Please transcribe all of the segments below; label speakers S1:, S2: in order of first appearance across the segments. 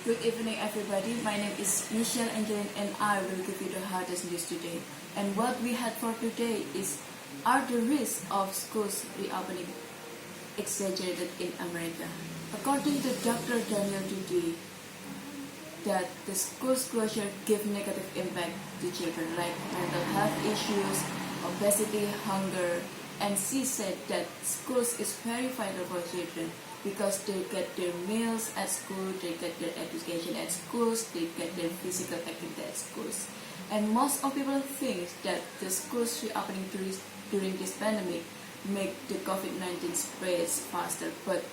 S1: Good evening, everybody. My name is Michelle Angelin, and I will give you the hardest news today. And what we had for today is: are the risks of schools reopening exaggerated in America? According to Dr. Daniel Dudi, that the school's closure give negative impact to children like mental health issues, obesity, hunger, and she said that schools is very vital for children because they get their meals at school, they get their education at schools, they get their physical activity at schools. And most of people think that the schools reopening during this pandemic make the COVID-19 spreads faster, but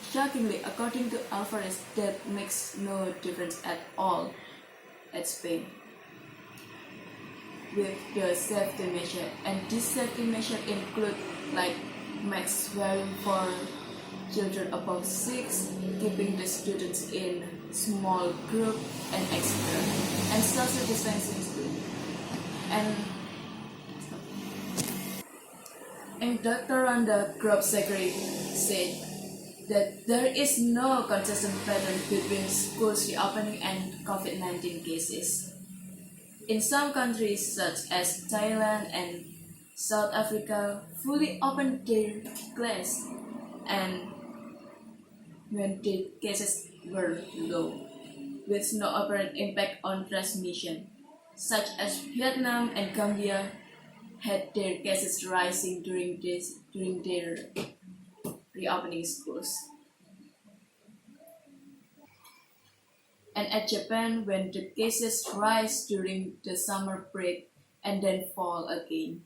S1: shockingly, according to Alvarez, that makes no difference at all at Spain with the safety measure. And this safety measure include like mask wearing for children above 6, keeping the students in small group and etc. And social distancing too. And Dr. Randa Grobsegri said that there is no consistent pattern between schools reopening and COVID-19 cases. In some countries such as Thailand and South Africa fully opened their class and when the cases were low, with no apparent impact on transmission, such as Vietnam and Gambia had their cases rising during their reopening schools. And at Japan, when the cases rise during the summer break and then fall again.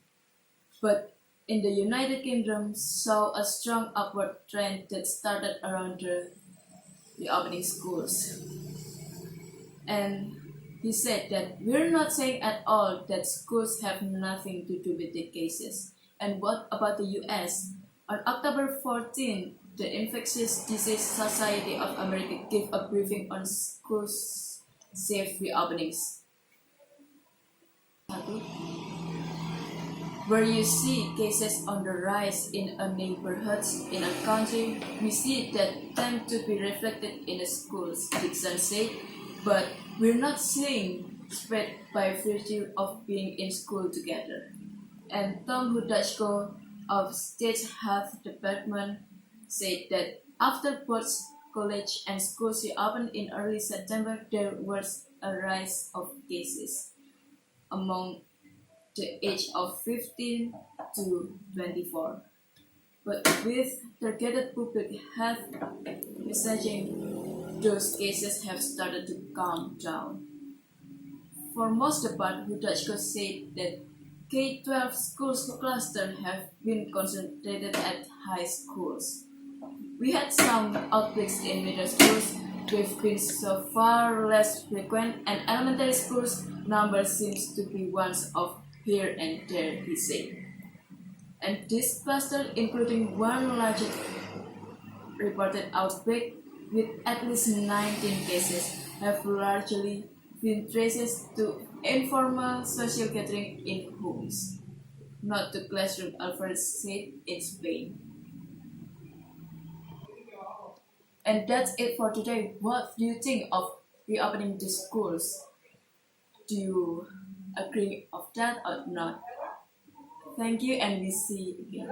S1: But in the United Kingdom, saw a strong upward trend that started around the reopening schools. And he said that we're not saying at all that schools have nothing to do with the cases. And what about the US? On October 14, the Infectious Disease Society of America gave a briefing on schools' safe reopenings. Where you see cases on the rise in a neighborhood in a country, we see that tend to be reflected in the schools, Dixon said, but we're not seeing spread by virtue of being in school together. And Tom Hudachko of State Health Department said that after both college and schools reopened in early September, there was a rise of cases among the age of 15 to 24. But with targeted public health messaging, those cases have started to calm down. For most part, Hudachko said that K-12 schools clusters have been concentrated at high schools. We had some outbreaks in middle schools, they've been so far less frequent, and elementary schools number seems to be ones of here and there, he said. And this cluster, including one large reported outbreak with at least 19 cases, have largely been traced to informal social gathering in homes, not the classroom, Alvarez said in Spain. And that's it for today. What do you think of reopening the schools? Do you agree of that or not? Thank you, and we see you again.